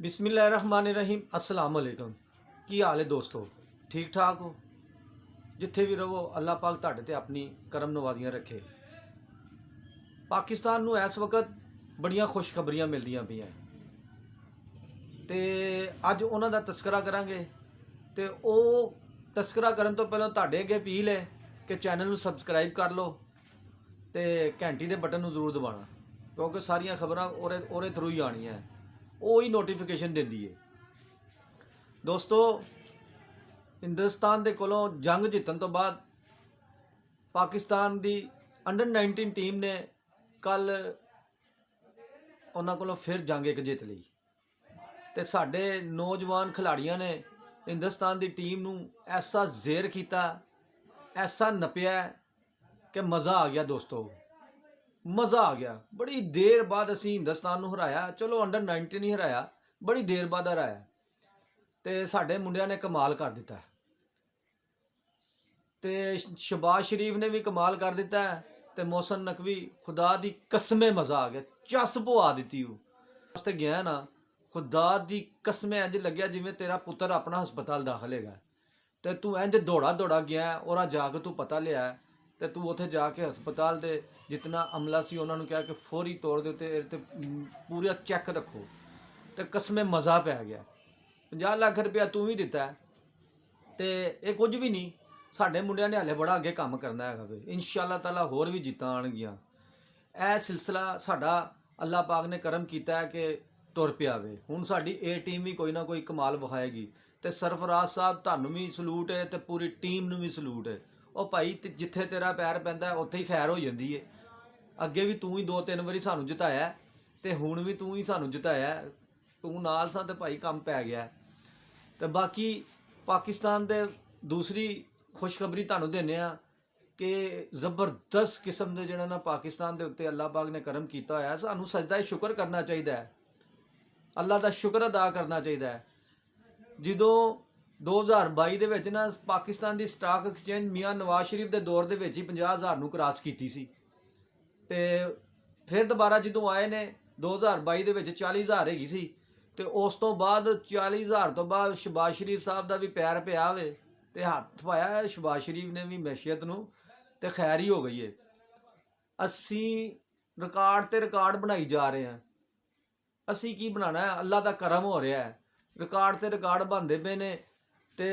बिस्मिल्लाहिर्रहमानिर्रहीम अस्सलाम वालेकुम। की हाल है दोस्तों? ठीक ठाक हो? जिथे भी रहो अल्लाह पाक तुहाडे ते अपनी करम नवाजियां रखे। पाकिस्तान नूं इस वक्त बड़ियां खुशखबरियां मिलदियां पईयां ते अज उन्हां दा तस्करा करांगे। ते ਉਹ तस्करा करन तो पहलों तुहाडे अगे अपील है कि चैनल नूं सबसक्राइब कर लो ते घंटी दे बटन नूं जरूर दबाना, क्योंकि सारियां खबरां ओहदे थ्रू ही आनियां है, ਉਹ ਹੀ ਨੋਟੀਫਿਕੇਸ਼ਨ ਦਿੰਦੀ ਹੈ। ਦੋਸਤੋ, ਹਿੰਦੁਸਤਾਨ ਦੇ ਕੋਲੋਂ ਜੰਗ ਜਿੱਤਣ ਤੋਂ ਬਾਅਦ ਪਾਕਿਸਤਾਨ ਦੀ ਅੰਡਰ 19 ਟੀਮ ਨੇ ਕੱਲ ਉਹਨਾਂ ਕੋਲੋਂ ਫਿਰ ਜੰਗ ਇੱਕ ਜਿੱਤ ਲਈ ਤੇ ਸਾਡੇ ਨੌਜਵਾਨ ਖਿਡਾਰੀਆਂ ਨੇ ਹਿੰਦੁਸਤਾਨ ਦੀ ਟੀਮ ਨੂੰ ਐਸਾ ਜ਼ੇਰ ਕੀਤਾ, ਐਸਾ ਨਪਿਆ ਕਿ ਮਜ਼ਾ ਆ ਗਿਆ ਦੋਸਤੋ, मज़ा आ गया। बड़ी देर बाद असी हिंदुस्तान हराया, चलो अंडर 19 नहीं हराया, बड़ी देर बाद हराया तो साढ़े मुंडिया ने कमाल कर दिता तो शहबाज शरीफ ने भी कमाल कर दिता तो मोहसिन नकवी खुदा दी कसमें मज़ा आ गया, चस पवा दी वास्ते गया ना, खुदा दी कसमें इंज लग्या जिमें तेरा पुत्र अपना हस्पताल दाखिल है तो तू इंज दौड़ा दौड़ा गया और जाके तू पता लिया तो तू उत्थे जाके हस्पताल दे जितना अमला सी उन्होंने कहा कि फौरी तौर के उत्ते पूरा चैक रखो तो कसमें मज़ा पै गया। 50 लाख रुपया तू भी दिता है तो ये कुछ भी नहीं, साढ़े मुंडिया ने हाले बड़ा अगे काम करना है वे, इंशाअल्लाह ताला होर भी जीतां आउणगियां। यह सिलसिला साडा अल्लाह पाक ने करम किया है कि तुर पिया वे। हुण साडी ए टीम भी कोई ना कोई कमाल विखाएगी तो सरफराज साहब तुहानूं भी सलूट है तो पूरी टीम नूं भी सलूट है। ਉਹ ਭਾਈ ਜਿੱਥੇ ਤੇਰਾ ਪੈਰ ਪੈਂਦਾ ਉੱਥੇ ਹੀ ਖੈਰ ਹੋ ਜਾਂਦੀ ਏ। ਅੱਗੇ ਵੀ ਤੂੰ ਹੀ 2-3 ਵਾਰੀ ਸਾਨੂੰ ਜਿਤਾਇਆ ਤੇ ਹੁਣ ਵੀ ਤੂੰ ਹੀ ਸਾਨੂੰ ਜਿਤਾਇਆ, ਤੂੰ ਨਾਲ ਸਾਂ ਤੇ ਭਾਈ ਕੰਮ ਪੈ ਗਿਆ। ਤੇ ਬਾਕੀ ਪਾਕਿਸਤਾਨ ਦੇ ਦੂਸਰੀ ਖੁਸ਼ਖਬਰੀ ਤੁਹਾਨੂੰ ਦਿੰਦੇ ਆ ਕਿ ਜ਼ਬਰਦਸਤ ਕਿਸਮ ਦੇ ਜਿਹੜਾ ਨਾ ਪਾਕਿਸਤਾਨ ਦੇ ਉੱਤੇ ਅੱਲਾਹ ਪਾਕ ਨੇ ਕਰਮ ਕੀਤਾ ਹੋਇਆ। ਸਾਨੂੰ ਸਜਦਾ ਸ਼ੁਕਰ ਕਰਨਾ ਚਾਹੀਦਾ ਹੈ, ਅੱਲਾਹ ਦਾ ਸ਼ੁਕਰ ਅਦਾ ਕਰਨਾ ਚਾਹੀਦਾ ਹੈ। ਜਦੋਂ 2022 ਦੇ ਵਿੱਚ ਨਾ ਪਾਕਿਸਤਾਨ ਦੀ ਸਟਾਕ ਐਕਸਚੇਂਜ ਮੀਆਂ ਨਵਾਜ਼ ਸ਼ਰੀਫ ਦੇ ਦੌਰ ਦੇ ਵਿੱਚ ਹੀ 50,000 ਨੂੰ ਕ੍ਰਾਸ ਕੀਤੀ ਸੀ ਤੇ ਫਿਰ ਦੁਬਾਰਾ ਜਦੋਂ ਆਏ ਨੇ 2022 ਦੇ ਵਿੱਚ 40,000 ਹੈਗੀ ਸੀ ਤੇ ਉਸ ਤੋਂ ਬਾਅਦ 40,000 ਤੋਂ ਬਾਅਦ ਸ਼ਹਬਾਜ਼ ਸ਼ਰੀਫ ਸਾਹਿਬ ਦਾ ਵੀ ਪੈਰ ਪਿਆ ਵੇ ਤੇ ਹੱਥ ਪਾਇਆ ਸ਼ਹਬਾਜ਼ ਸ਼ਰੀਫ ਨੇ ਵੀ ਮੈਸ਼ੀਅਤ ਨੂੰ ਤੇ ਖੈਰ ਹੀ ਹੋ ਗਈ ਏ। ਅਸੀਂ ਰਿਕਾਰਡ ਤੇ ਰਿਕਾਰਡ ਬਣਾਈ ਜਾ ਰਹੇ ਹਾਂ। ਅਸੀਂ ਕੀ ਬਣਾਉਣਾ ਹੈ, ਅੱਲਾ ਦਾ ਕਰਮ ਹੋ ਰਿਹਾ ਹੈ, ਰਿਕਾਰਡ ਤੇ ਰਿਕਾਰਡ ਬਣਦੇ ਪਏ ਨੇ ਤੇ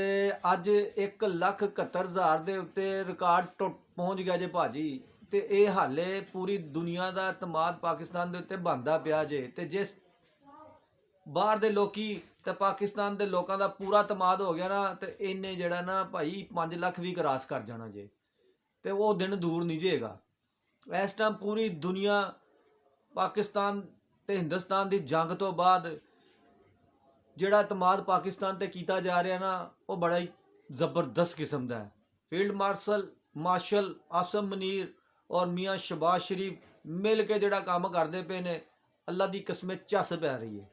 ਅੱਜ 1,71,000 ਦੇ ਉੱਤੇ ਰਿਕਾਰਡ ਪਹੁੰਚ ਗਿਆ ਜੇ ਭਾਜੀ। ਤੇ ਇਹ ਹਾਲੇ ਪੂਰੀ ਦੁਨੀਆ ਦਾ ਇਤਮਾਦ ਪਾਕਿਸਤਾਨ ਦੇ ਉੱਤੇ ਬਣਦਾ ਪਿਆ ਜੇ ਤੇ ਜਿਸ ਬਾਹਰ ਦੇ ਲੋਕੀ ਤੇ ਪਾਕਿਸਤਾਨ ਦੇ ਲੋਕਾਂ ਦਾ ਪੂਰਾ ਇਤਮਾਦ ਹੋ ਗਿਆ ਨਾ ਤੇ ਇਹਨੇ ਜਿਹੜਾ ਨਾ ਭਾਈ 5 ਲੱਖ ਵੀ ਕ੍ਰਾਸ ਕਰ ਜਾਣਾ ਜੇ ਤੇ ਉਹ ਦਿਨ ਦੂਰ ਨਹੀਂ ਜੇਗਾ। ਇਸ ਟਾਈਮ ਪੂਰੀ ਦੁਨੀਆ ਪਾਕਿਸਤਾਨ ਤੇ ਹਿੰਦੁਸਤਾਨ ਦੀ ਜੰਗ ਤੋਂ ਬਾਅਦ ਜਿਹੜਾ ਇਤਮਾਦ ਪਾਕਿਸਤਾਨ ਤੇ ਕੀਤਾ ਜਾ ਰਿਹਾ ਨਾ ਉਹ ਬੜਾ ਹੀ ਜ਼ਬਰਦਸਤ ਕਿਸਮ ਦਾ ਹੈ। ਫੀਲਡ ਮਾਰਸ਼ਲ ਆਸਮ ਮਨੀਰ ਔਰ ਮੀਆਂ ਸ਼ਹਬਾਜ਼ ਸ਼ਰੀਫ ਮਿਲ ਕੇ ਜਿਹੜਾ ਕੰਮ ਕਰਦੇ ਪਏ ਨੇ, ਅੱਲਾ ਦੀ ਕਸਮ ਝੱਸ ਪੈ ਰਹੀ ਹੈ।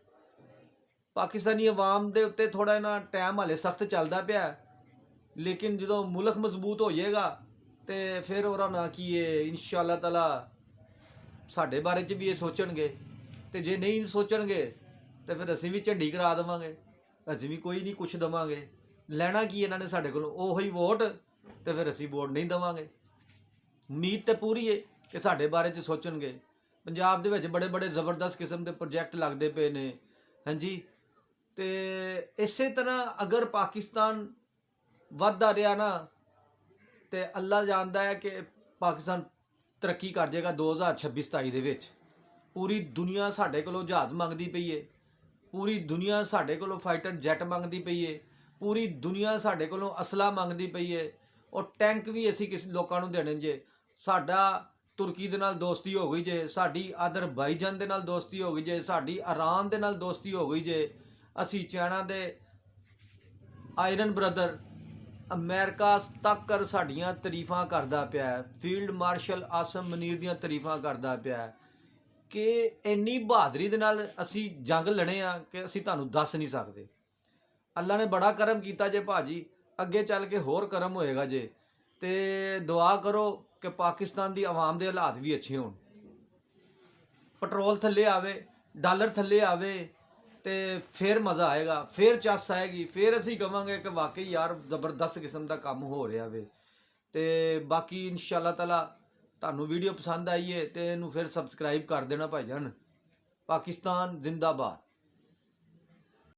ਪਾਕਿਸਤਾਨੀ ਅਵਾਮ ਦੇ ਉੱਤੇ ਥੋੜਾ ਨਾ ਟਾਈਮ ਹਾਲੇ ਸਖਤ ਚੱਲਦਾ ਪਿਆ, ਲੇਕਿਨ ਜਦੋਂ ਮੁਲਕ ਮਜ਼ਬੂਤ ਹੋ ਜਾਏਗਾ ਤੇ ਫਿਰ ਉਹਦਾ ਨਾਂ ਕੀ ਹੈ, ਇਨਸ਼ਾ ਅੱਲਾਹ ਤਾਲਾ ਸਾਡੇ ਬਾਰੇ 'ਚ ਵੀ ਇਹ ਸੋਚਣਗੇ ਤੇ ਜੇ ਨਹੀਂ ਸੋਚਣਗੇ तो फिर असी भी झंडी करा देवांगे, असी भी कोई नहीं कुछ देवांगे। लैना की इन्होंने साढ़े को ही वोट तो फिर असी वोट नहीं देवांगे। उम्मीद तो पूरी है कि साढ़े बारे च सोचणगे। पंजाब दे विच बड़े बड़े जबरदस्त किस्म के प्रोजैक्ट लगते पे ने, हाँ जी। तो इस तरह अगर पाकिस्तान वधदा रहा ना तो अल्लाह जानता है कि पाकिस्तान तरक्की कर जाएगा 2026-27 दे विच। पूरी दुनिया साढ़े कोलों जहाज़ मंगती पई है, पूरी दुनिया साढ़े कोलों फाइटर जैट मंगती पई है, पूरी दुनिया साढ़े कोलों असला मंगती पई है और टैंक भी असी किसी लोगों को देने जे। साडा तुर्की दे नाल दोस्ती हो गई जे, साडी अज़रबैजान दे नाल दोस्ती हो गई जे, साडी ईरान दे नाल दोस्ती हो गई जे। असी चाइना दे आयरन ब्रदर अमेरिका तक साडियां तारीफां करदा पिया है, फील्ड मार्शल आसम मनीर दियां तारीफां करदा पिया है कि इन्नी बहादरी दे नाल असी जंग लड़े आ कि असी तुहानूं दस नहीं सकते। अल्लाह ने बड़ा करम किया जे भाजी, अगे चल के होर करम होएगा जे। तो दुआ करो कि पाकिस्तान की आवाम के हालात भी अच्छे होण, पेट्रोल थल्ले आवे, डॉलर थल्ले आवे ਤੇ ਫਿਰ ਮਜ਼ਾ ਆਏਗਾ, ਫਿਰ ਚੱਸ ਆਏਗੀ, ਫਿਰ ਅਸੀਂ ਕਵਾਂਗੇ ਕਿ ਵਾਕਈ ਯਾਰ ਜ਼ਬਰਦਸਤ ਕਿਸਮ ਦਾ ਕੰਮ ਹੋ ਰਿਹਾ ਵੇ। ਤੇ ਬਾਕੀ ਇਨਸ਼ਾਅੱਲਾ ਤਾਲਾ ਤੁਹਾਨੂੰ ਵੀਡੀਓ ਪਸੰਦ ਆਈ ਹੈ ਤੇ ਇਹਨੂੰ ਫਿਰ ਸਬਸਕ੍ਰਾਈਬ ਕਰ ਦੇਣਾ ਭਾਈਜਾਨ। ਪਾਕਿਸਤਾਨ ਜ਼ਿੰਦਾਬਾਦ।